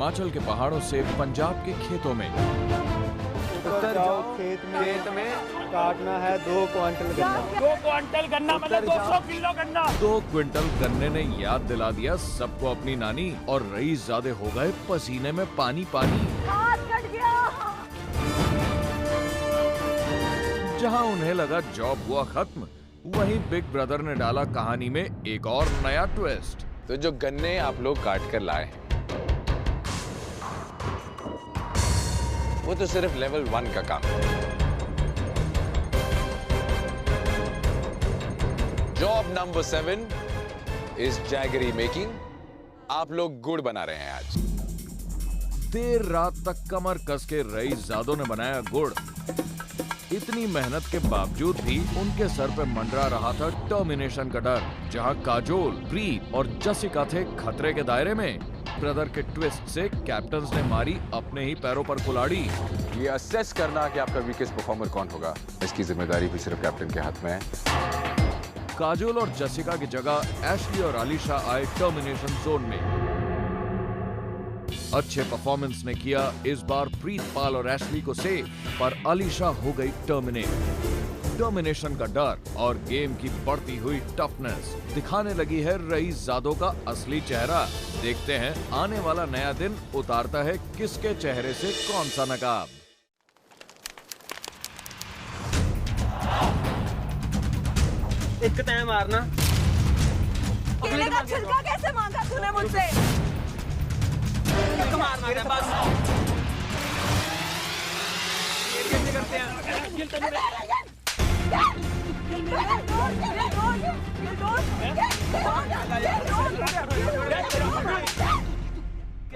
हिमाचल के पहाड़ों से पंजाब के खेतों में। उतर जाओ खेत में काटना है 2 क्विंटल गन्ना। 2 क्विंटल गन्ना मतलब 200 किलो गन्ना। 2 क्विंटल गन्ने ने याद दिला दिया सबको अपनी नानी, और रईसजादे हो गए पसीने में पानी पानी। हाथ कट गया। जहां उन्हें लगा जॉब हुआ खत्म, वहीं बिग ब्रदर ने डाला कहानी में एक और नया ट्विस्ट। तो जो गन्ने आप लोग काट कर लाए हैं, वो तो सिर्फ लेवल 1 का काम है। Job number 7 is jaggery making. आप लोग गुड़ बना रहे हैं आज। देर रात तक कमर कस के रईसजादों ने बनाया गुड़। इतनी मेहनत के बावजूद भी उनके सर पे मंडरा रहा था टर्मिनेशन का डर। जहां काजोल, प्रीत और जसिका थे खतरे के दायरे में, ब्रदर के ट्विस्ट से कैप्टन्स ने मारी अपने ही पैरों पर कुल्हाड़ी। ये असेस करना कि आपका वीकेस्ट परफॉर्मर कौन होगा, इसकी जिम्मेदारी भी सिर्फ कैप्टन के हाथ में है। काजोल और जसिका की जगह एशली और अलीशा आए टर्मिनेशन जोन में। अच्छे परफॉर्मेंस ने किया इस बार प्रीतपाल और एशली को सेव, पर अलीशा हो गई टर्मिनेट। टर्मिनेशन का डर और गेम की बढ़ती हुई टफनेस दिखाने लगी है रईसजादों का असली चेहरा। देखते हैं आने वाला नया दिन उतारता है किसके चेहरे से कौन सा नकाब। एक टाइम मारना। केले का छिलका कैसे मांगा तूने मुझसे? मारना है बस। कैसे करते हैं?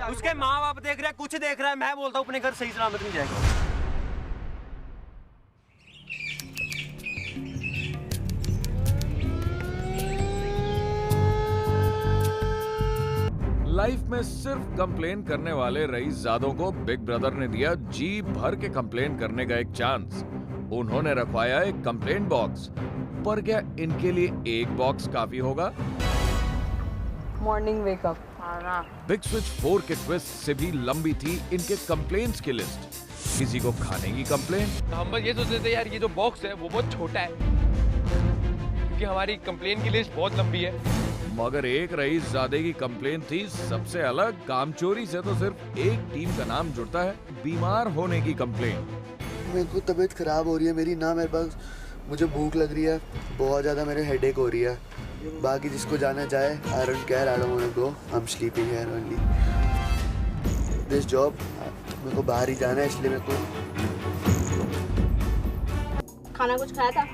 उसके माँ बाप देख रहे हैं, कुछ देख रहा है, मैं बोलता हूँ अपने घर सही सलामत नहीं जाएगा। लाइफ में सिर्फ कंप्लेन करने वाले रईसजादों को बिग ब्रदर ने दिया जी भर के कंप्लेन करने का एक चांस। उन्होंने रखवाया एक कंप्लेंट बॉक्स, पर क्या इनके लिए एक बॉक्स काफी होगा? Morning wake up. बिग स्विच 4 के ट्विस्ट से भी लंबी थी इनके कंप्लेंट्स की लिस्ट। किसी को खाने की कंप्लेन, हम बस ये सोच रहे थे यार ये जो बॉक्स है वो बहुत छोटा है, क्योंकि हमारी कंप्लेन की लिस्ट बहुत लंबी है। मगर एक रईसजादे की कंप्लेन थी सबसे अलग। कामचोरी से तो सिर्फ एक टीम का नाम जुड़ता है, बीमार होने की कंप्लेन। मेरे को तबीयत खराब हो रही है मेरी ना, मेरे पास मुझे भूख लग रही है बहुत ज़्यादा, मेरे हेडेक हो रही है। बाकी जिसको जाना जाए, I don't care, I don't want to go, I am sleeping here only. This job, मेरे को बाहर ही जाना है, इसलिए मेरे को। खाना कुछ खाया था?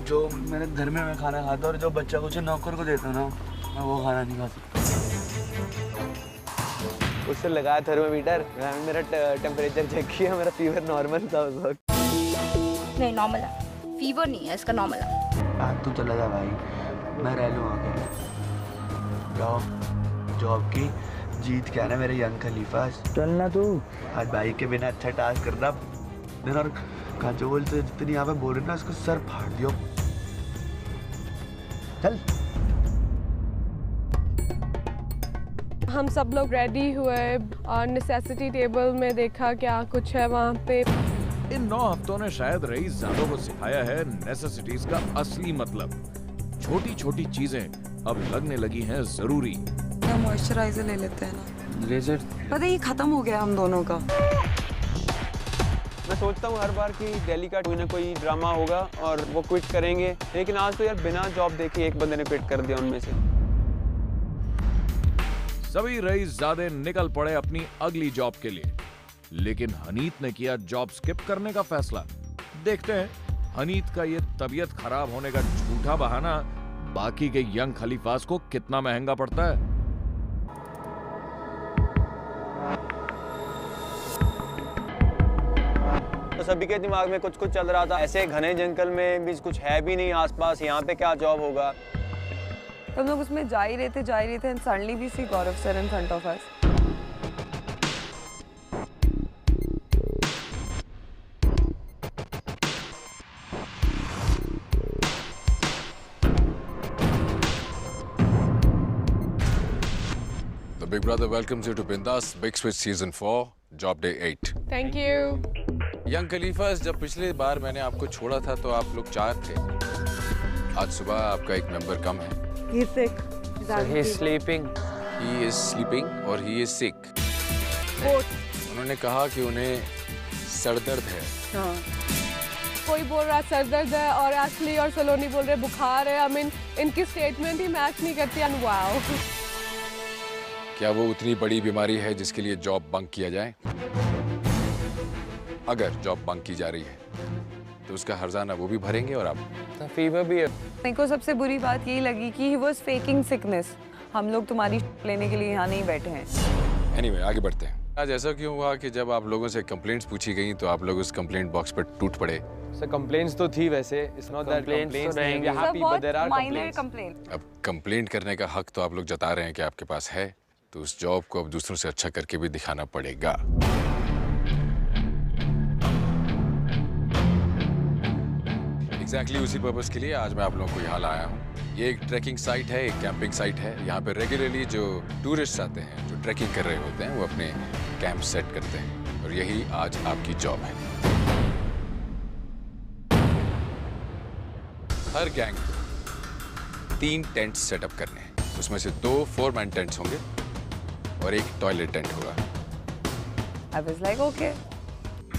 जो मेरे घर में मैं खाना खाता और जो बच्चा कुछ नौकर को देता ना, मैं वो खाना नहीं खा सकता। उससे लगाया थर्मोमीटर, मेरा टेम्परेचर चेक किया, मेरा फीवर नॉर्मल था उस वक्त। नहीं नॉर्मल है, फीवर नहीं है इसका, नॉर्मल है। आज तू चला जा भाई, मैं रह लूँ आके। जॉब की जीत क्या ना मेरे यंग खलीफा। चलना तू आज भाई के बिना अच्छा टास्क करना। और काजोल से जितनी यहाँ पे बोल रही ना, उसको सर फाड़ दियो। चल। हम सब लोग रेडी हुए और नेसेसिटी टेबल में देखा क्या कुछ है वहाँ पे। इन 9 हफ्तों ने शायद रईसजादों को सिखाया है नेसेसिटीज का असली मतलब। छोटी छोटी चीजें अब लगने लगी हैं जरूरी। मॉइस्चराइजर ले लेते हैं ना। रेजर पता है ये खत्म हो गया हम दोनों का। मैं सोचता हूँ हर बार कि दिल्ली का कोई ना कोई ड्रामा होगा और वो क्विट करेंगे, लेकिन आज तो यार बिना जॉब देखे एक बंदे ने क्विट कर दिया उनमें से। सभी रईसजादे निकल पड़े अपनी अगली जॉब के लिए, लेकिन हनीत ने किया जॉब स्किप करने का फैसला। देखते हैं हनीत का ये तबीयत खराब होने का झूठा बहाना बाकी के यंग खलीफास को कितना महंगा पड़ता है। तो सभी के दिमाग में कुछ कुछ चल रहा था, ऐसे घने जंगल में भी कुछ है भी नहीं आसपास, यहाँ पे क्या जॉब होगा। हम लोग उसमें जा ही रहे थे and suddenly we see Gaurav sir in front of us. The Big Brother welcomes you to Bindas Big Switch Season 4, Job Day 8. Thank you. Young खलीफास, जब पिछले बार मैंने आपको छोड़ा था तो आप लोग 4 थे। आज सुबह आपका एक मेंबर कम है। He's sick. He's sleeping. He is sleeping और he is sick. उन्होंने कहा कि उन्हें सरदर्द है। हाँ। कोई बोल रहा है सर दर्द है और एशली और सलोनी बोल रहे बुखार है। I mean, इनकी स्टेटमेंट ही मैच नहीं करती। एंड वाओ, क्या वो उतनी बड़ी बीमारी है जिसके लिए जॉब बंक किया जाए? अगर जॉब बंक की जा रही है तो उसका हर्जाना वो भी भरेंगे और आप। फीवर भी है। मेरे को सबसे बुरी बात यही लगी कि he was faking sickness. हम लोग तुम्हारी लेने के लिए यहाँ नहीं बैठे हैं। Anyway, आगे बढ़ते हैं। आज ऐसा क्यों हुआ कि जब आप लोगों से कंप्लेंट्स पूछी गई तो आप लोग उस कंप्लेंट बॉक्स पर टूट पड़े? सर कंप्लेंट्स तो थी वैसे। It's not that complaints नहीं है happy but there are complaints. अब कंप्लेंट करने का हक तो आप लोग जता रहे हैं कि आपके पास है, तो उस जॉब को अब दूसरों से अच्छा करके भी दिखाना पड़ेगा। एग्जैक्टली उसी पर्पस के लिए आज मैं आप लोगों को यहाँ लाया हूँ। ये एक ट्रैकिंग साइट है, एक कैंपिंग साइट है। यहाँ पे रेगुलरली जो टूरिस्ट आते हैं, जो ट्रैकिंग कर रहे होते हैं, वो अपने कैंप सेट करते हैं और यही आज आपकी जॉब है। हर गैंग को 3 टेंट्स सेटअप करने हैं। उसमें से 2 4-मैन टेंट्स होंगे और एक टॉयलेट टेंट होगा। I was like, okay.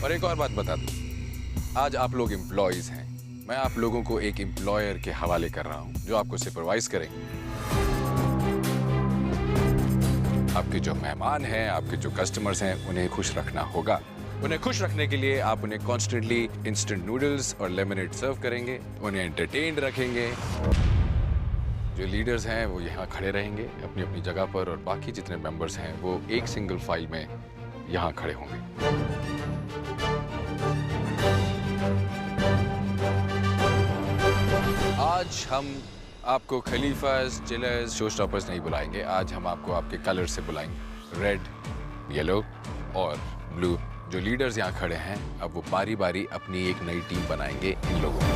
और एक और बात बता दूं, आज आप लोग एम्प्लॉइज हैं। मैं आप लोगों को एक एम्प्लॉयर के हवाले कर रहा हूं जो आपको सुपरवाइज करेंगे। आपके जो मेहमान हैं, आपके जो कस्टमर्स हैं, उन्हें खुश रखना होगा। उन्हें खुश रखने के लिए आप उन्हें कॉन्स्टेंटली इंस्टेंट नूडल्स और लेमनेड सर्व करेंगे, उन्हें एंटरटेन रखेंगे। जो लीडर्स हैं वो यहाँ खड़े रहेंगे अपनी अपनी जगह पर और बाकी जितने मेंबर्स हैं वो एक सिंगल फाइल में यहाँ खड़े होंगे। आज हम आपको खलीफास, चिलर्स, शो स्टॉपर्स नहीं बुलाएंगे। आज हम आपको आपके कलर से बुलाएंगे, रेड, येलो और ब्लू। जो लीडर्स यहाँ खड़े हैं अब वो बारी बारी अपनी एक नई टीम बनाएंगे इन लोगों की।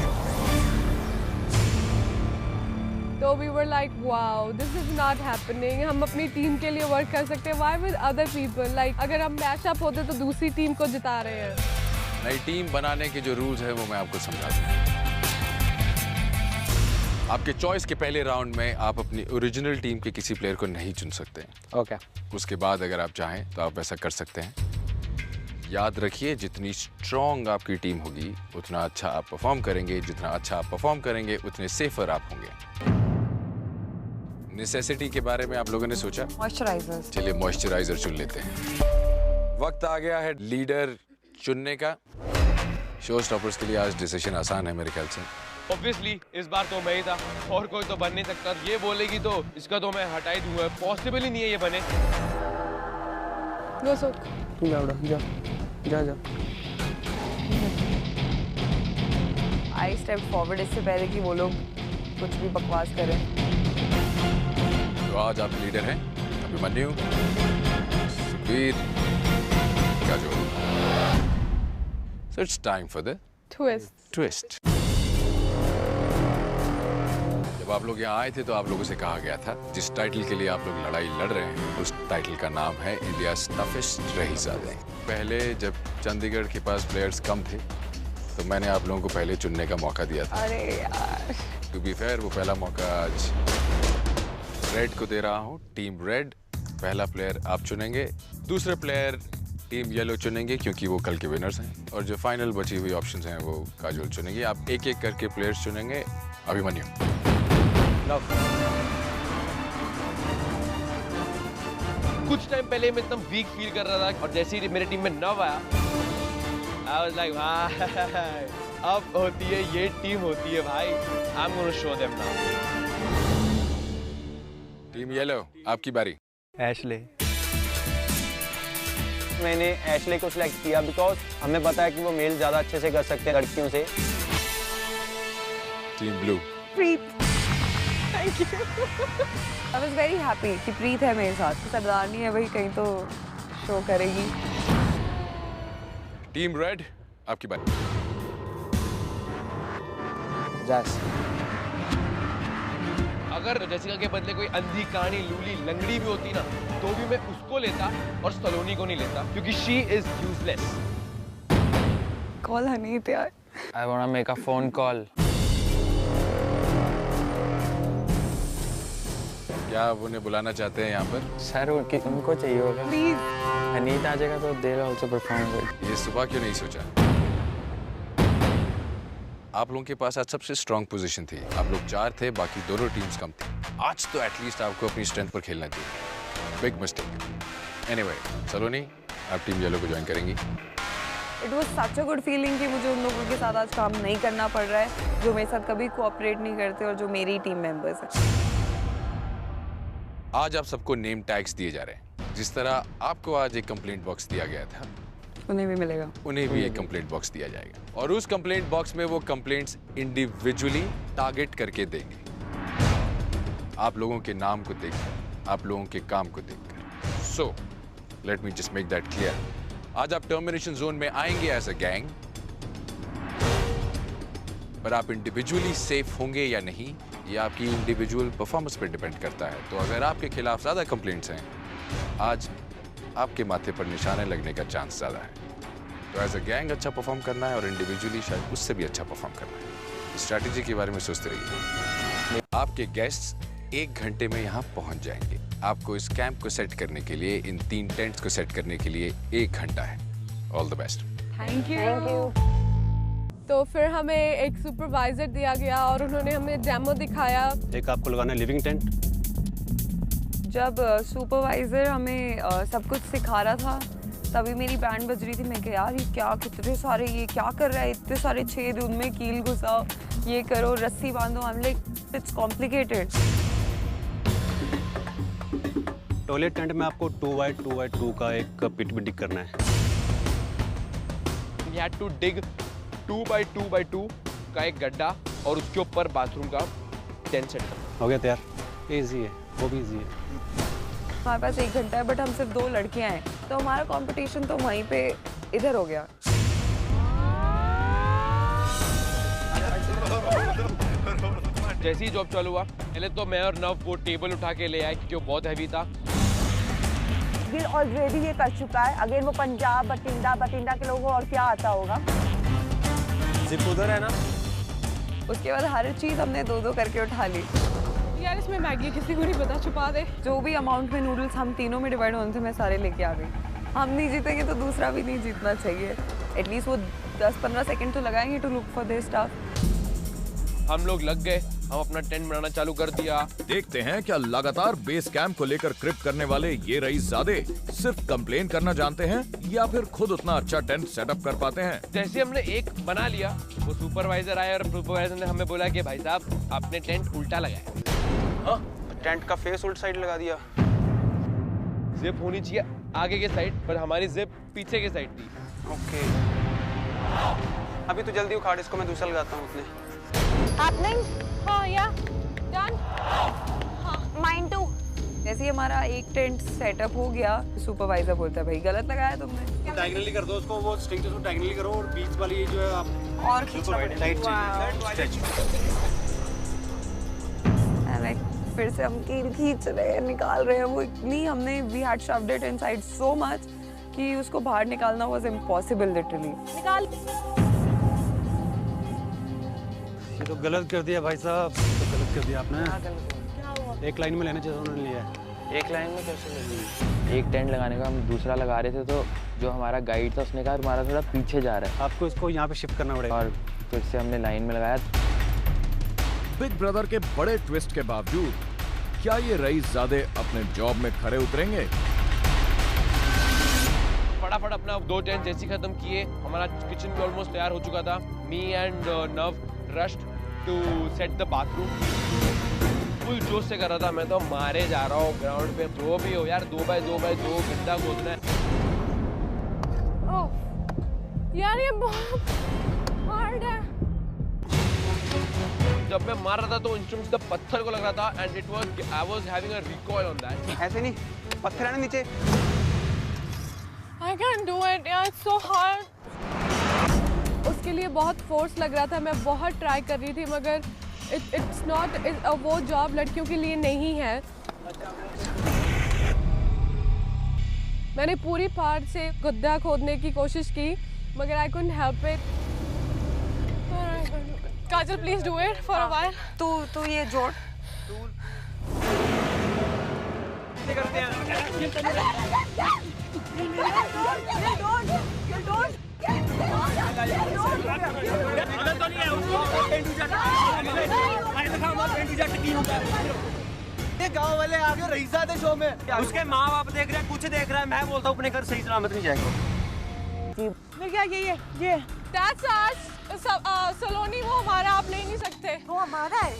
तो we were like, wow, this is not happening. हम अपनी टीम के लिए वर्क कर सकते हैं। Why with other people? Like, अगर हम मैच अप होते तो दूसरी टीम को जिता रहे हैं। नई टीम बनाने के जो रूल्स हैं वो मैं आपको समझा दूं। आपके चॉइस के पहले राउंड में आप अपनी ओरिजिनल टीम के किसी प्लेयर को नहीं चुन सकते। Okay. उसके बाद अगर आप चाहें तो आप वैसा कर सकते हैं। याद रखिए, जितनी स्ट्रॉन्ग आपकी टीम होगी उतना अच्छा आप परफॉर्म करेंगे। जितना अच्छा आप परफॉर्म करेंगे उतने सेफर आप होंगे। नेसेसिटी के बारे में आप लोगों ने सोचा? Moisturizers. चलिए मॉइस्चराइजर चुन लेते हैं। वक्त आ गया है लीडर चुनने का। शो स्टॉपर्स के लिए आज डिसीजन आसान है मेरे ख्याल से। ऑब्वियसली इस बार तो मैं ही था और कोई तो बन नहीं सकता। ये बोलेगी तो इसका तो मैं हटा ही दूंगा। पॉसिबल ही नहीं है ये बने। Go so. जा। I stepped forward इससे पहले कि वो लोग कुछ भी बकवास करें। तो आज आप लीडर हैं, Abhimanyu, Sukhbir, Kajol. So it's time for the twist. जब आप लोग यहाँ आए थे तो आप लोगों से कहा गया था जिस टाइटल के लिए आप लोग लड़ाई लड़ रहे हैं उस टाइटल का नाम है इंडियाज़ टफेस्ट रईज़ादे। पहले जब चंडीगढ़ के पास प्लेयर्स कम थे तो मैंने आप लोगों को पहले चुनने का मौका दिया था। अरे यार। टू बी फेयर, वो पहला मौका आज रेड को दे रहा हूँ। टीम रेड, पहला प्लेयर आप चुनेंगे। दूसरे प्लेयर टीम येलो चुनेंगे क्योंकि वो कल के विनर्स हैं। और जो फाइनल बची हुई ऑप्शंस हैं वो काजोल चुनेंगे। आप एक एक करके प्लेयर्स चुनेंगे। अभिमन्यु। कुछ टाइम पहले मैं एकदम वीक फील कर रहा था और जैसे ही मेरी टीम में नव आया, I was like, भाई अब होती है ये टीम होती है भाई। I'm gonna show them now. Team yellow, आपकी बारी। एशले। मैंने एशले को सिलेक्ट किया बिकॉज हमें पता है कि वो मेल ज्यादा अच्छे से कर सकते हैं लड़कियों से। Team blue. Preet. Thank you. I was very happy कि प्रीत है मेरे साथ। सरदारनी है भाई, कहीं तो शो करेगी। टीम रेड, आपकी बारी। जैस। अगर जेसिका के बदले कोई अंधी, कानी, लूली, लंगड़ी भी होती ना तो भी मैं उसको लेता और सलोनी को नहीं लेता क्योंकि she is useless. Call Honey यार। I wanna make a phone call. क्या आप उन्हें बुलाना चाहते हैं यहाँ पर? सर उनको चाहिए होगा। प्लीज। अनीता आ जाएगा तो दे रहा also perform good. ये सुबह क्यों नहीं सोचा? आप लोगों के पास आज सबसे स्ट्रॉन्ग पोजीशन थी। आप लोग 4 थे, बाकी दोनों टीम्स कम थी। आज तो एटलीस्ट आपको अपनी स्ट्रेंथ पर खेलना चाहिए। Big mistake. एनीवे, सलोनी, आप टीम येलो को ज्वाइन करेंगी। It was such a good feeling कि मुझे उन लोगों के साथ आज काम नहीं करना पड़ रहा है जो मेरे साथ कभी कोऑपरेट नहीं करते और जो मेरी टीम मेंबर्स हैं। आज आप सबको नेम टैग्स दिए जा रहे हैं। जिस तरह आपको आज एक कंप्लेंट बॉक्स दिया गया था, उन्हें भी मिलेगा। उन्हें भी एक कंप्लेंट बॉक्स दिया जाएगा और उस कंप्लेंट बॉक्स में वो कंप्लेंट्स इंडिविजुअली टारगेट करके देंगे, आप लोगों के नाम को देखकर, आप लोगों के काम को देखकर। So let me just make that clear. आज आप टर्मिनेशन जोन में आएंगे एज अ गैंग, पर आप इंडिविजुअली सेफ होंगे या नहीं ये आपकी इंडिविजुअल परफॉर्मेंस पे डिपेंड करता है। तो अगर आपके खिलाफ ज्यादा कंप्लेंट्स हैं, आज आपके माथे पर निशाने लगने का चांस ज्यादा है। तो एज अ गैंग अच्छा परफॉर्म करना है और इंडिविजुअली शायद उससे भी अच्छा परफॉर्म करना है। स्ट्रैटेजी के बारे में सोचते रहिए। आपके गेस्ट्स 1 घंटे में यहाँ पहुँच जाएंगे। आपको इस कैंप को सेट करने के लिए, इन 3 टेंट्स को सेट करने के लिए 1 घंटा है। All the best. Thank you. तो फिर हमें एक सुपरवाइजर दिया गया और उन्होंने हमें डेमो दिखाया। एक आपको लगाना है लिविंग टेंट। जब सुपरवाइजर हमें सब कुछ सिखा रहा था तभी मेरी बैंड बज रही थी। मैं कहा यार ये क्या, कितने सारे, ये क्या कर रहा है, इतने सारे छेद, उनमें कील घुसाओ, ये करो, रस्सी बांधो। I am like it's complicated. Toilet tent में आपको 2x2x2 का एक पिट भी डिग करना है। We had to dig 2x2x2 का एक गड्ढा और उसके ऊपर बाथरूम का टेंट सेट करना। हो गया तैयार। इजी है, वो भी इजी है। हमारे पास 1 घंटा है बट हम सिर्फ 2 लड़कियां हैं तो हमारा कंपटीशन तो वहीं पे इधर हो गया। जैसे ही जॉब चालू हुआ, पहले तो मैं और नव वो टेबल उठा के ले आए क्योंकि वो बहुत हैवी था। गिल ऑलरेडी ये कर चुका है। अगर वो पंजाब बटिंडा के लोगों और क्या आता होगा। जिप उधर है ना। उसके बाद हर चीज हमने 2-2 करके उठा ली। यार इसमें मैगी किसी को नहीं पता, छुपा दे। जो भी अमाउंट में नूडल्स हम तीनों में डिवाइड होने थे मैं सारे लेके आ गई। हम नहीं जीतेंगे तो दूसरा भी नहीं जीतना चाहिए। एटलीस्ट वो 10-15 सेकंड तो लगाएंगे to look for their stuff. हम लोग लग गए, हम अपना टेंट बनाना चालू कर दिया। देखते हैं क्या लगातार बेस कैंप को लेकर क्रिप करने वाले ये रईसजादे सिर्फ कंप्लेन करना जानते हैं या फिर खुद उतना अच्छा टेंट सेटअप कर पाते हैं। जैसे हमने एक बना लिया, वो सुपरवाइजर आया और सुपरवाइजर ने हमें बोला कि भाई साहब आपने टेंट उल्टा लगाया। टेंट का फेस उल्टा साइड लगा दिया। जिप होनी चाहिए आगे के साइड पर हमारी जिप पीछे के साइड थी। ओके, अभी तो जल्दी उखाड़, इसको मैं दूसरा लगाता हूँ उसने। हाँ या डन। Mine to. जैसे ही हमारा एक टेंट सेटअप हो गया सुपरवाइजर बोलता है भाई गलत लगाया तुमने। डायगोनली कर दो उसको, वो स्ट्रिंग को डायगोनली करो और बीच वाली जो है आप और खींचना फिर से हम कील खींच रहे हैं, निकाल रहे हैं। वो इतनी हमने we had shoved it inside so much कि उसको बाहर निकालना वाज इम्पॉसिबल लिटरली। निकाल। ये तो गलत कर दिया भाई साहब, तो गलत कर दिया आपने। एक लाइन में लेना चाहिए उन्होंने लिया है। एक लाइन में कैसे लगी? एक टेंट लगाने का हम दूसरा लगा रहे थे तो जो हमारा गाइड था उसने कहा हमारा थोड़ा पीछे जा रहा है, आपको इसको यहाँ पे शिफ्ट करना पड़ेगा। और फिर से हमने लाइन में लगाया। बिग ब्रदर के बड़े ट्विस्ट के बावजूद क्या ये रईसजादे अपने जॉब में खरे उतरेंगे? फटाफट अपना 2 टेंट जैसे खत्म किए, हमारा किचन भी ऑलमोस्ट तैयार हो चुका था। Me and now rushed to set the bathroom. Full जोश से कर रहा था, मैं तो मारे जा रहा हूँ ग्राउंड पे। जो भी हो यार, 2x2x2 गड्ढा खोदना है। ओह यार ये बहुत हार्ड है। जब मैं मार रहा था तो इंस्ट्रूमेंट से पत्थर को लग रहा था and it was I was having a recoil on that. ऐसे नहीं, पत्थर है ना नीचे। I can't do it यार, it's so hard। उसके लिए बहुत फोर्स लग रहा था, मैं बहुत ट्राई कर रही थी मगर it's not वो जॉब लड़कियों के लिए नहीं है। मैंने पूरी पार्ट से गड्ढा खोदने की कोशिश की मगर I couldn't help it. Kajal please do it for a while. तू ये जोड़। करते हैं। गांव वाले आगे रईसाते शो में उसके माँ बाप देख रहे हैं, कुछ देख रहा है, मैं बोलता हूँ अपने घर सही सलामत नहीं जाएगा। क्या ये That's us, सलोनी वो हमारा, आप ले नहीं सकते। वो हमारा है।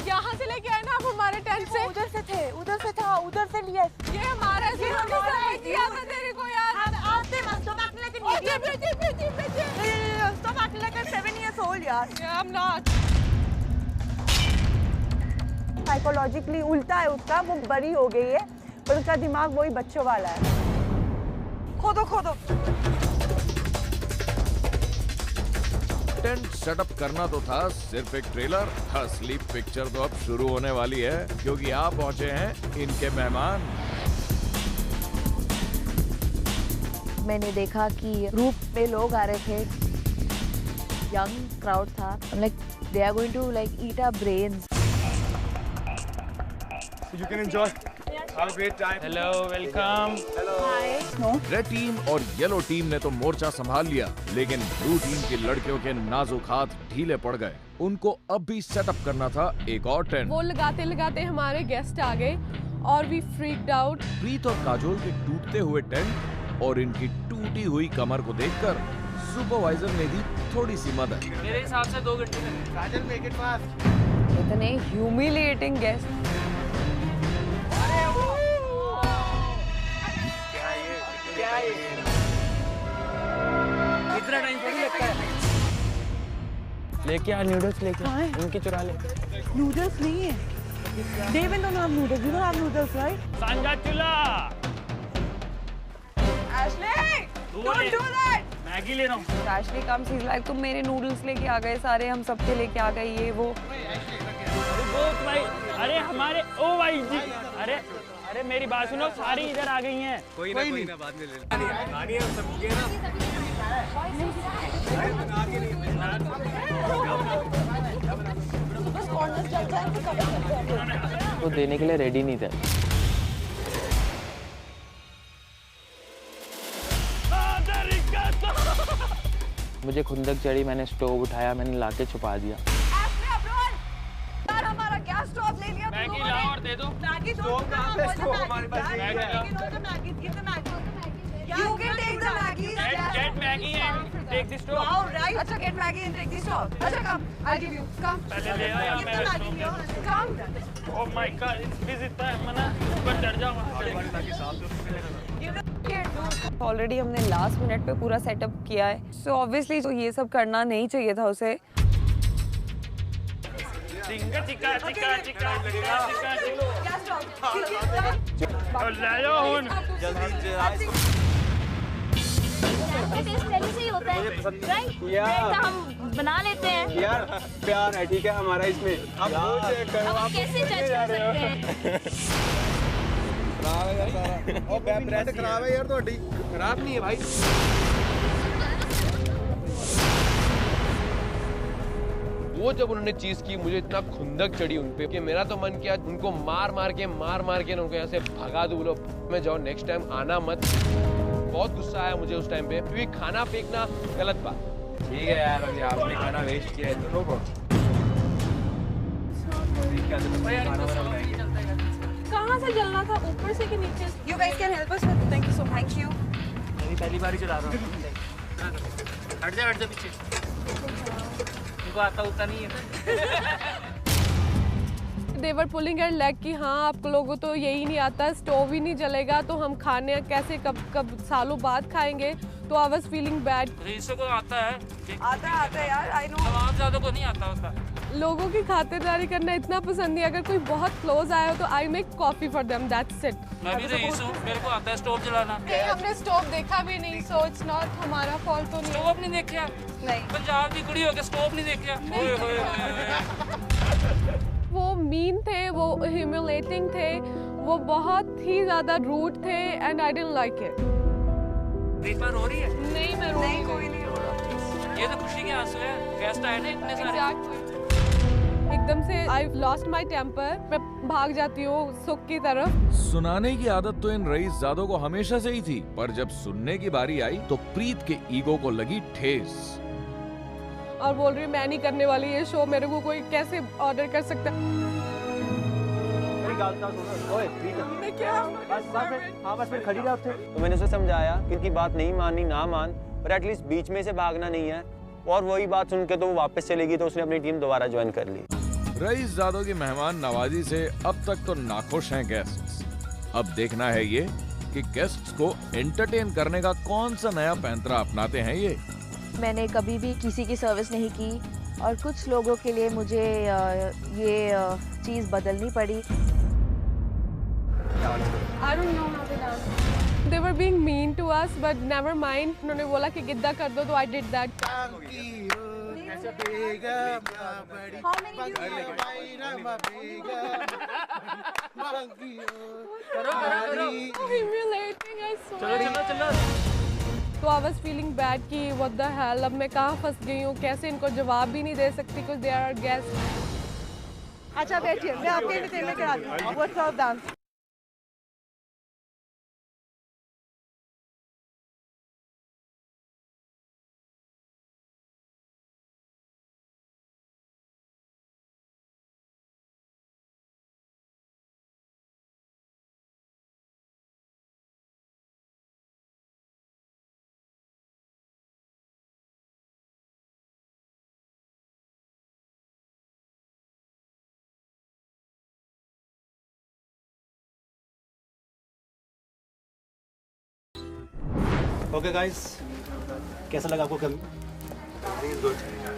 यहाँ से लेके आए ना आप हमारे टेंट से। उधर से थे, उधर से था, उधर से लिया। ये हमारा है, समझ दिया था तेरे को यार। आते मस्त बात लेकिन ये बेटे stop acting like I'm 7 years old यार। Yeah, I'm not. साइकोलॉजिकली उल्टा है उसका, वो बड़ी हो गई है पर उसका दिमाग वही बच्चों वाला है। खोदो। टेंट सेटअप करना तो था सिर्फ एक ट्रेलर, असली पिक्चर तो अब शुरू होने वाली है क्योंकि आप पहुंचे हैं इनके मेहमान। मैंने देखा कि रूप पे लोग आ रहे थे, यंग क्राउड था, like they are going to like eat our brains. You can enjoy. Have a great time. Hello, welcome. Hello. Red team और येलो टीम ने तो मोर्चा संभाल लिया, लेकिन ब्लू टीम की लड़कियों के नाजुक हाथ ढीले पड़ गए। उनको अब भी सेटअप करना था एक और टेंट। वो लगाते हमारे गेस्ट आ गए और वी फ्रीक्ड आउट। प्रीत और काजोल के टूटते हुए टेंट और इनकी टूटी हुई कमर को देखकर सुपरवाइजर ने दी थोड़ी सी मदद। मेरे हिसाब से 2 घंटे लगे। काजल make it fast. इतने ह्यूमिलिएटिंग गेस्ट। इतना टाइम थोड़ी लगता है। लेके आ नूडल्स लेके उनके चुरा ले। नूडल्स नहीं है। David don't have noodles. You don't have noodles, right? सांगा चुला। Ashley, don't do that. Maggi ले रहा हूँ। Ashley comes, he's like तुम मेरे नूडल्स लेके आ गए सारे, हम सबके लेके आ गए ये वो। अरे हमारे ओ भाई जी, अरे मेरी बात सुनो, सारी इधर आ गई हैं। कोई ना बाद में ले लेंगे। हम सब किए ना। तो देने के लिए रेडी नहीं थे। मुझे खुंदक चढ़ी, मैंने स्टोव उठाया, मैंने लाके छुपा दिया। हमारा गैस स्टोव ले लिया। मैगी लाओ और दे दो। मैगी स्टोव कहाँ पे? स्टोव हमारे पास नहीं है। You can take the Maggi. Get Maggie and take the stove. All right. अच्छा, get Maggie and take the stove. अच्छा, come. I'll give you. Come. पहले ले आओ Give the Maggie here. Come. Oh my God, it's इतना है मना, ऊपर चढ़ जाओ। ऑलरेडी हमने लास्ट मिनट पे पूरा सेटअप किया है, सो ऑब्वियसली तो ये सब करना नहीं चाहिए था उसे। चिक्का ले जाओ हुन। जल्दी सही होता है, राइट? हम बना लेते हैं। यार प्यार है, ठीक है हमारा इसमें। अब आप कैसे जज कर सकते हैं? खराब है यार सारा। ओ ब्रेड खराब है यार ਤੁਹਾਡੀ। खराब नहीं है भाई। वो जब उन्होंने चीज की, मुझे इतना खुंदक चढ़ी उनपे कि मेरा तो मन किया उनको मार मार के ना उनको यहाँ से भगा दूं। बोलो मैं जाओ, नेक्स्ट टाइम आना मत। बहुत गुस्सा आया मुझे उस टाइम पे, क्योंकि खाना फेंकना गलत बात। ठीक है यार, अभी आपने खाना वेस्ट किया है तो रोको। कहाँ से जलना था, ऊपर से कि नीचे? You guys can help us with. Thank you so much. Thank you. मैं पहली बार ही चला रहा हूँ। हट जा पीछे। इनको आता उतना नहीं है। They were pulling her leg कि हाँ आप लोगों तो यही नहीं आता, स्टोव ही नहीं जलेगा तो हम खाने कैसे कब सालों बाद खाएंगे। तो I was feeling bad. Resso को आता है। आता है यार, I know. आवाज ज्यादा को नहीं आता उसका। लोगों की खातिरदारी करना इतना पसंद नहीं। अगर कोई बहुत क्लोज आया हो तो I make coffee for them. That's it. मैं भी रईस हूँ, मेरे को आता है स्टोव जलाना। हमने स्टोव देखा भी नहीं, so it's not हमारा फॉल्ट तो नहीं। स्टोव नहीं देखा? नहीं। पंजाब की कुड़ी होके स्टोव नहीं देखा? वो मीन थे, वो ह्यूमिलेटिंग थे, वो बहुत ही ज्यादा रूड थे, and I didn't like it. प्रीत बार रो रही है? नहीं मैं रो नहीं, कोई नहीं हो रहा। ये तो खुशी के आंसू है, गेस्ट आए ना इतने सारे। एकदम से आई लॉस्ट माई टेम्पर, मैं भाग जाती हूँ सुख की तरफ। सुनाने की आदत तो इन रईसजादों को हमेशा से ही थी, पर जब सुनने की बारी आई तो प्रीत के ईगो को लगी ठेस और बोल रही मैं नहीं करने वाली ये शो, मेरे को कोई कैसे ऑर्डर कर सकता है। बस फिर खड़ी रहा थे। तो मैंने उसे समझाया कि उनकी बात नहीं माननी ना मान, पर एटलीस्ट बीच में से भागना नहीं है। और वही बात सुन के तो वो वापस चलेगी, तो उसने अपनी टीम दोबारा ज्वाइन कर ली। रईसजादों की मेहमान नवाजी से अब तक तो नाखुश हैं गेस्ट्स। अब देखना है ये कि गेस्ट्स को एंटरटेन करने का कौन सा नया पैंतरा अपनाते हैं ये। मैंने कभी भी किसी की सर्विस नहीं की और कुछ लोगों के लिए मुझे ये चीज़ बदलनी पड़ी। I don't know how to dance. They were being mean to us, but never mind. उन्होंने बोला कि गिद्दा कर दो, तो I did that. Humiliating, I swear. चलो। तो I was feeling bad कि what the hell, अब मैं कहाँ फंस गई हूँ, कैसे इनको जवाब भी नहीं दे सकती because they are guests. अच्छा बैठिए, मैं आपके एंटरटेनमेंट में कराती हूँ। What's up dance? Okay guys, कैसा लगा आपको?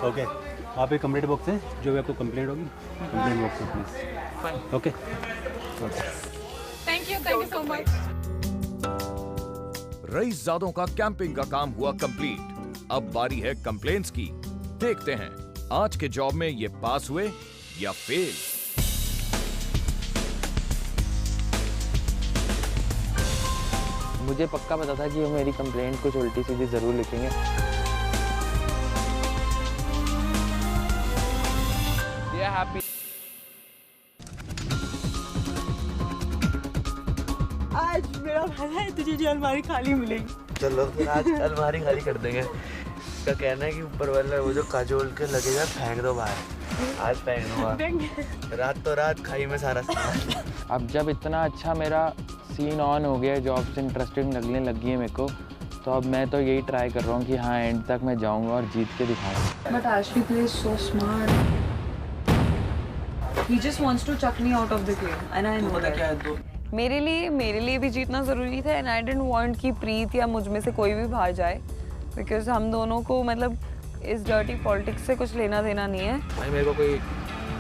ओके, आप एक कंप्लेंट बॉक्स है, जो भी आपको कंप्लेंट होगी कंप्लेंट बॉक्स में please. Okay, Thank you so much. रईसजादों का कैंपिंग का काम हुआ कंप्लीट। अब बारी है कंप्लेंट्स की। देखते हैं आज के जॉब में ये पास हुए या फेल। मुझे पक्का पता था कि वो मेरी कंप्लेंट कुछ उल्टी सीधी जरूर लिखेंगे। हैप्पी आज मेरा वादा है तुझे जो अलमारी खाली मिलेगी। चलो फिर आज अलमारी खाली कर देंगे। इसका कहना है कि ऊपर वाला वो जो काजोल के लगेगा फेंक दो बाहर। आज फेंक दूंगा। रात तो रात खाई में सारा सामान। अब जब इतना अच्छा मेरा सीन ऑन हो गया, जॉब से इंटरेस्टिंग लगने लगी है मेरे को, तो अब मैं तो यही ट्राई कर रहा हूँ कि हाँ एंड तक मैं जाऊँगा और जीत के दिखाऊंगा। But Ashley plays so smart. He just wants to chuck me out of the game, and I know that. मेरे लिए भी जीतना जरूरी था, and I didn't want कि प्रीत या मुझ में से कोई भी बाहर जाए, because हम दोनों को मतलब इस डर्टी पॉलिटिक्स से कुछ लेना देना नहीं है। भाई मेरे को कोई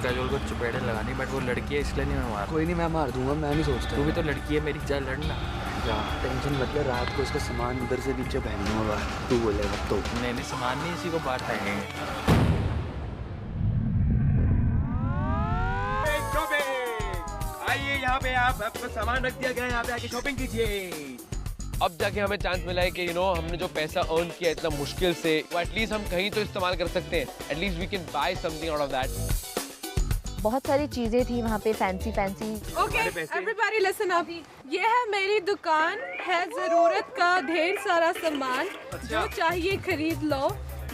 काजोल को चपेटे लगानी, बट वो लड़की है इसलिए नहीं मैं मार। कोई नहीं, मैं मार दूंगा, मैं नहीं सोचता। तू भी तो लड़की है मेरी, जा लड़ना। टेंशन मत ले, रात को इसका सामान उधर से नीचे फेंक दूंगा। तू बोलेगा तो। नहीं सामान नहीं, इसी को बाहर फेंकेंगे। आइए यहाँ पे, आप आपका सामान रख दिया गया है, यहाँ पे आके शॉपिंग कीजिए। अब जाके हमें चांस मिला है कि हमने जो पैसा अर्न किया इतना मुश्किल से, वो एटलीस्ट हम कहीं तो इस्तेमाल कर सकते हैं। At least we can buy something out of that. बहुत सारी चीजें थी वहाँ पे, fancy. Okay, everybody listen up. ये है मेरी दुकान, है जरूरत का ढेर सारा सामान, जो चाहिए खरीद लो,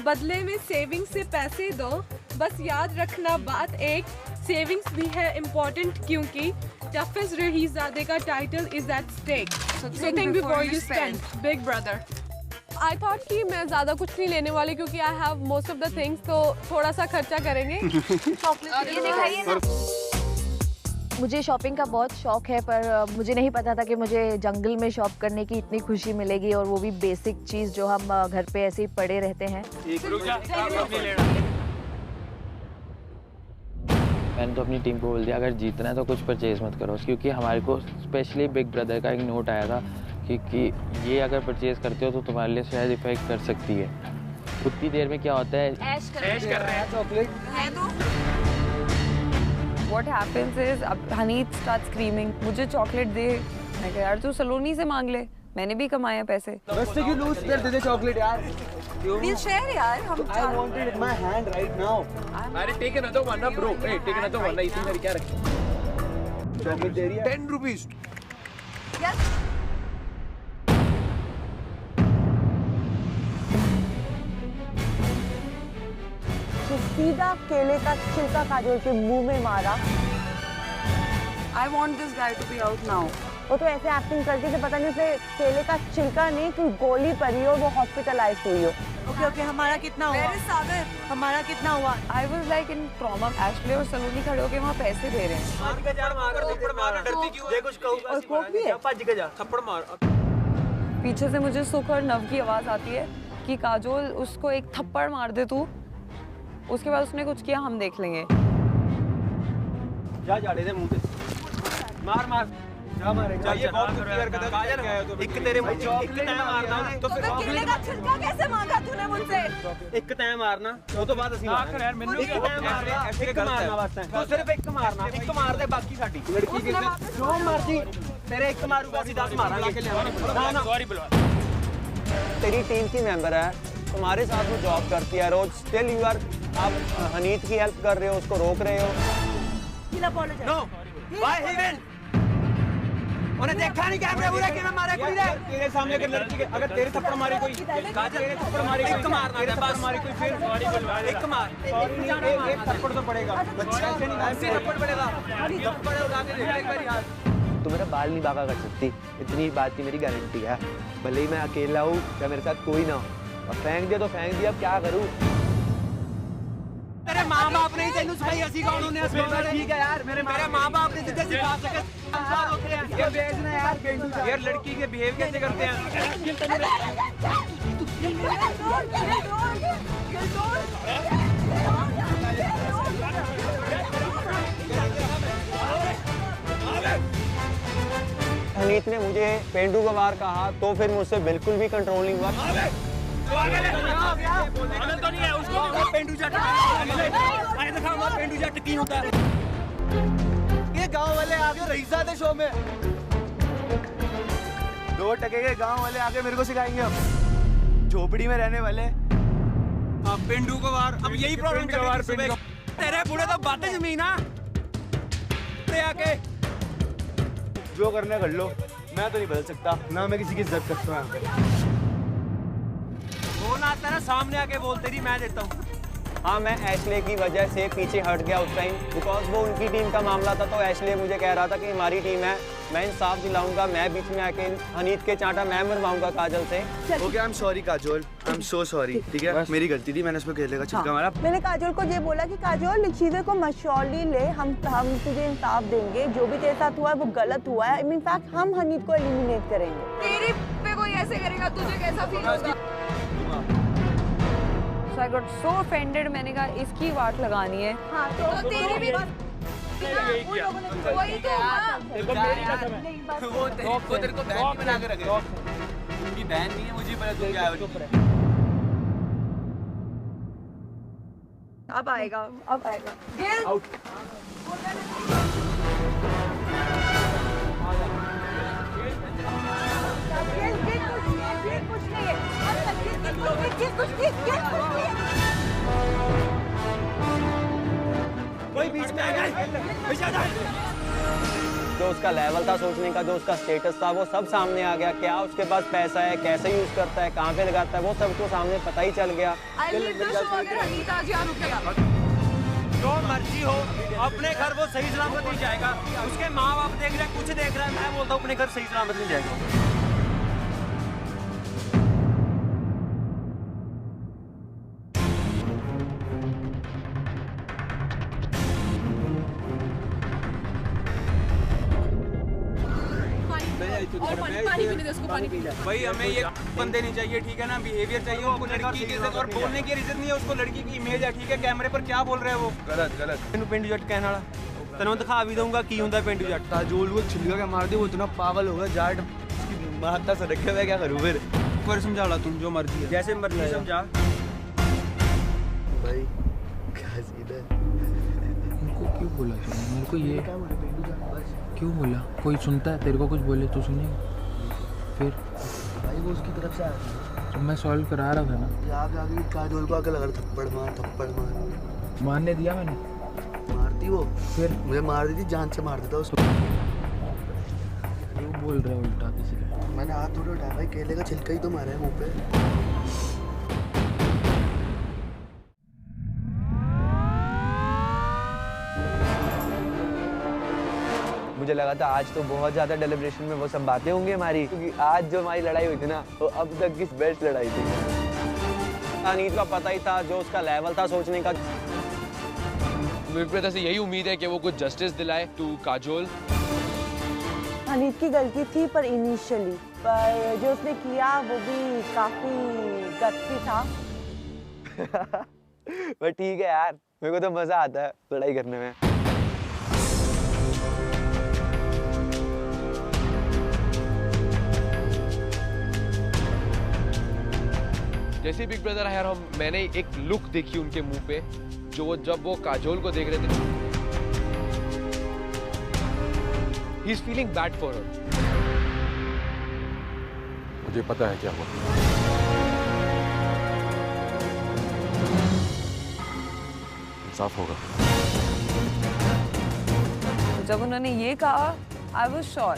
बदले में सेविंग से पैसे दो। बस याद रखना बात एक, सेविंग्स भी है इम्पोर्टेंट, क्योंकि टफेस्ट रईसजादे का title is at stake. So think before you spend. Big brother. I thought कि मैं ज़्यादा कुछ नहीं लेने वाली, क्योंकि I have most of the things, तो थोड़ा सा खर्चा करेंगे। ये दिखाइए ना। मुझे शॉपिंग का बहुत शौक है, पर मुझे नहीं पता था कि मुझे जंगल में शॉप करने की इतनी खुशी मिलेगी, और वो भी बेसिक चीज़ जो हम घर पे ऐसे ही पड़े रहते हैं। मैंने तो अपनी टीम को बोल दिया, अगर जीतना है तो कुछ परचेज मत करो, क्योंकि हमारे को स्पेशली बिग ब्रदर का एक नोट आया था कि ये अगर परचेज करते हो तो तुम्हारे लिए शायद इफेक्ट कर सकती है। उतनी देर में क्या होता है, ऐश कर रहे हैं चॉकलेट है तो What happens is, अब हनीत स्टार्ट स्क्रीमिंग, मुझे चॉकलेट दे। मैं कहा यार तू सलोनी से मांग ले, मैंने भी कमाए हैं पैसे। बस क्यों लूज कर दे चॉकलेट यार। We'll share यार हम। I want it in my hand right now. अरे take another one ना bro, hey take another one ना, इतनी सारी क्या रखी? चॉकलेट दे रही है 10 rupees. Yes. सीधा केले का छिलका काजोल के मुंह में मारा। I want this guy to be out now. वो तो ऐसे एक्टिंग करती थी, पता नहीं उसे केले का छिलका नहीं कोई गोली पड़ी हो, वो हॉस्पिटलाइज हुई हो। ओके हमारा कितना हुआ? Where is Sagar? हमारा कितना हुआ? I was like in trauma. Ashley और सलोनी खड़े होके वहाँ पैसे दे रहे हैं। मार के जा, थप्पड़ मार, डरती क्यों है? कुछ कहूँगा, और कोक भी है? भज के जा, थप्पड़ मार। पीछे से मुझे सुख और नव की आवाज आती है कि काजोल उसको एक थप्पड़ मार दे तू। उसके बाद उसने कुछ किया, हम देख लेंगे। जा दे मुंह पे मार जा मारेगा। ये बहुत क्लियर कर काजल है तो एक तेरे मुंह एक टाइम मारना तो फिर केले का छिलका कैसे मांगा तूने मुझसे? एक टाइम मारना तो बाद ਅਸੀਂ ਆਖਰ ਯਾਰ ਮੈਨੂੰ ਇੱਕ ਟਾਈਮ ਮਾਰਨਾ ਐਸੇ ਮਾਰਨਾ ਬਸ ਤੂੰ ਸਿਰਫ ਇੱਕ ਮਾਰਨਾ ਇੱਕ ਮਾਰ ਦੇ ਬਾਕੀ ਸਾਡੀ ਲੜਕੀ ਕੇ ਜੋ ਮਰਜੀ ਤੇਰੇ ਇੱਕ ਮਾਰੂਗਾ ਅਸੀਂ 10 ਮਾਰਾਂਗੇ ਨਾ सॉरी बुलवा तेरी टीम की मेंबर है तुम्हारे साथ वो जॉब करती है रोज स्टिल यू आर आप हनीत की हेल्प कर रहे हो उसको रोक रहे हो नो व्हाई ही विल उन्हें देखा नहीं कैमरे पूरे कि मैं मारे कोई रे तेरे सामने अगर लड़की के अगर तेरे थप्पड़ मारे कोई काजल तेरे थप्पड़ मारे एक मारना है बस मारे कोई फिर सॉरी बुलवा एक मार सॉरी एक थप्पड़ तो पड़ेगा बच्चा ऐसे नहीं ऐसे थप्पड़ पड़ेगा थप्पड़ उड़ा के देख एक बार यार तू मेरा बाल नहीं बाका कर सकती इतनी बात की मेरी गारंटी है भले ही मैं अकेला हूँ या मेरे साथ कोई ना हो और फेंक दिया तो फेंक दिया अब क्या करूँ तेरे माँ बाप ने ही तेनू सिखाई असि कौन होने ठीक है यार मेरे माँ बाप ने तुझे सिखा सके ये बेचना यार यार लड़की के बिहेव कैसे करते हैं हनीत ने मुझे पेंडू गवार कहा तो फिर मुझसे बिल्कुल भी कंट्रोल नहीं हुआ तो नहीं है उसको पेंडू जट आए दिखाऊंगा पेंडू जट की होता है ये गांव वाले आगे रईसा थे शो में 2 टके के गांव वाले आगे मेरे को सिखाएंगे अब झोपड़ी में रहने वाले पेंडू गवार अब यही प्रॉब्लम कर रही है तेरे बूढ़े तो बातें जमीन ना आके जो करना कर लो मैं तो नहीं बदल सकता ना मैं किसी की इज्जत करता हूँ बोलना आता है ना सामने आके बोल तेरी मैं देता हूँ हाँ मैं एशले की वजह से पीछे हट गया उस टाइम बिकॉज वो उनकी टीम का मामला था तो एशले मुझे कह रहा था कि हमारी टीम है मैं इंसाफ दिलाऊंगा मैं बीच में आके हनीत के चांटा मैं मरवाऊंगा काजल से okay I am sorry Kajol I am so sorry ठीक है मेरी गलती थी मैंने उसमें केले का छिलका मारा मैंने काजोल को ये बोला कि काजोल चीज़ों को मशौली ले हम तुझे इंसाफ देंगे जो भी तेरे साथ हुआ है वो गलत हुआ है इन फैक्ट हम हनीत को एलिमिनेट करेंगे तेरे पे कोई ऐसे करेगा तुझे कैसा फील होगा So I got so offended मैंने कहा इसकी वाट लगानी है हाँ तो तेरी भी वही तो वो तेरे को बहन बना के रखे उनकी बहन नहीं है मुझे पता तू क्या है अब आएगा आउट कोई बीच में आ गया जो उसका लेवल था सोचने का जो उसका स्टेटस था वो सब सामने आ गया क्या उसके पास पैसा है कैसे यूज करता है कहाँ पे लगाता है वो सबको सामने पता ही चल गया जो मर्जी हो अपने घर वो सही सलामत नहीं जाएगा उसके माँ बाप देख रहे हैं कुछ देख रहा है मैं बोलता हूँ अपने घर सही सलामत नहीं जाएगा भाई हमें ये बंदे नहीं चाहिए ठीक है ना बिहेवियर चाहिए उसको लड़की की इज्जत और बोलने की इज्जत नहीं है उसको लड़की की इमेज है ठीक है कैमरे पर क्या बोल रहे हैं वो गलत तेनू पेंडू जट कहने वाला तेनू दिखा भी दूंगा की होता है पेंडू जट काजोल को छिलका के मार दे वो इतना पागल होगा जाट उसकी महत्ता से रखे हुए क्या करूँ फिर एक बार समझा ला तुम जो मर्जी है जैसे मर्जी समझा भाई क्या सीधा उनको क्यों बोला तूने मेरे को ये क्यों बोला कोई सुनता है तेरे को कुछ बोले तो सुनेगा फिर भाई वो उसकी तरफ से आया था। तो मैं सॉल्व करा रहा था ना। यहाँ आगे काजोल को आके लगा थप्पड़ मार। मारने दिया मैंने? मारती वो, फिर मुझे मार दी थी, जान से मार देता उसको। क्यों बोल रहे हो उल्टा किसी का? मैंने हाथ थोड़ा उठाया भाई, केले का छिलका ही तो मारा है मुंह पे। मुझे लगा था आज तो बहुत ज़्यादा डेलिब्रेशन में वो सब बातें होंगी हमारी, क्योंकि आज जो हमारी लड़ाई हुई थी ना, वो अब तक की बेस्ट लड़ाई थी। अनीत का पता ही था जो उसका लेवल था सोचने का। बिग ब्रदर से यही उम्मीद है कि वो कुछ जस्टिस दिलाए टू काजोल। अनीत की गलती थी पर इनिशियली, पर जो उसने किया वो भी काफी गत्सी था। पर ठीक है यार, मेरे को तो मजा आता है लड़ाई करने में। जैसे बिग ब्रदर आया मैंने एक लुक देखी उनके मुंह पे, जो जब वो काजोल को देख रहे थे, he is feeling bad for her. मुझे पता है क्या हुआ। इंसाफ होगा। जब उन्होंने ये कहा, आई वाज श्योर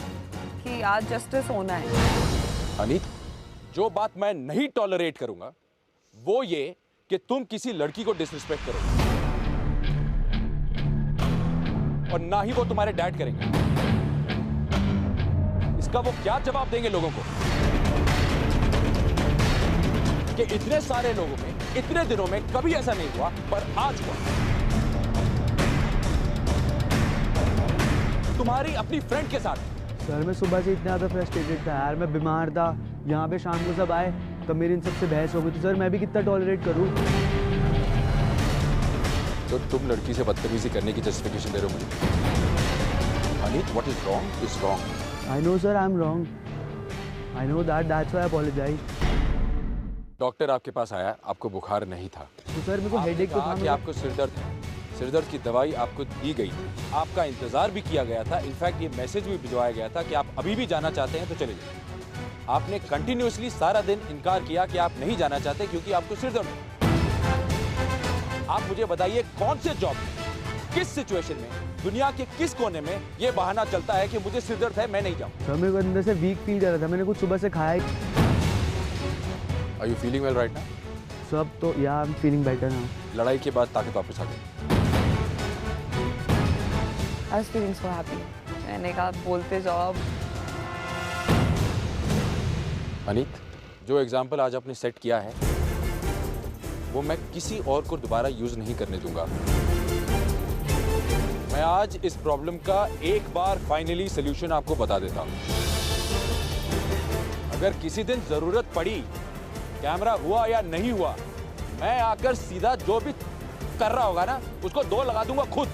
कि आज जस्टिस होना है। अनीत, जो बात मैं नहीं टॉलरेट करूंगा वो ये कि तुम किसी लड़की को डिसरिस्पेक्ट करो, और ना ही वो तुम्हारे डैड करेंगे। इसका वो क्या जवाब देंगे लोगों को कि इतने सारे लोगों में इतने दिनों में कभी ऐसा नहीं हुआ, पर आज हुआ। तुम्हारी अपनी फ्रेंड के साथ। सर मैं सुबह से इतना ज़्यादा फ्रस्ट्रेटेड था यार, मैं बीमार था। यहाँ पे शाम को सब आए तब मेरी इन सबसे बहस हो गई थी। सर मैं भी कितना टॉलरेट करूँ। तो तुम लड़की से बदतमीजी करने की जस्टिफिकेशन दे रहे हो मुझे। Aneet, what is wrong is wrong. I know sir, I am wrong. I know that's why I apologise. Doctor आपके पास आया, आपको बुखार नहीं था। तो सर मेरे को हेडेक तो था कि आपको सिरदर्द की दवाई आपको दी गई, आपका इंतजार भी किया गया था। इनफैक्ट ये मैसेज भी भिजवाया गया था कि आप अभी भी जाना चाहते हैं तो चले जाइए। आपने कंटिन्यूअसली सारा दिन इनकार किया कि आप नहीं जाना चाहते क्योंकि आपको सिरदर्द है। आप मुझे बताइए कौन से जॉब में, किस सिचुएशन में, दुनिया के किस कोने में ये बहाना चलता है कि मुझे सिरदर्द है, मैं नहीं जाऊँ। सर मेरे को अंदर से वीक फील कर रहा था, मैंने कुछ सुबह से खाया। Are you feeling well right now? सब तो या I am feeling better now. लड़ाई के बाद ताकत वापस आ गई। I was feeling so happy. मैंने कहा बोलते जाओ। अनीत, जो एग्जाम्पल आज आपने सेट किया है वो मैं किसी और को दोबारा यूज नहीं करने दूंगा। मैं आज इस प्रॉब्लम का एक बार फाइनली सॉल्यूशन आपको बता देता हूं। अगर किसी दिन जरूरत पड़ी, कैमरा हुआ या नहीं हुआ, मैं आकर सीधा जो भी कर रहा होगा ना उसको 2 लगा दूंगा खुद।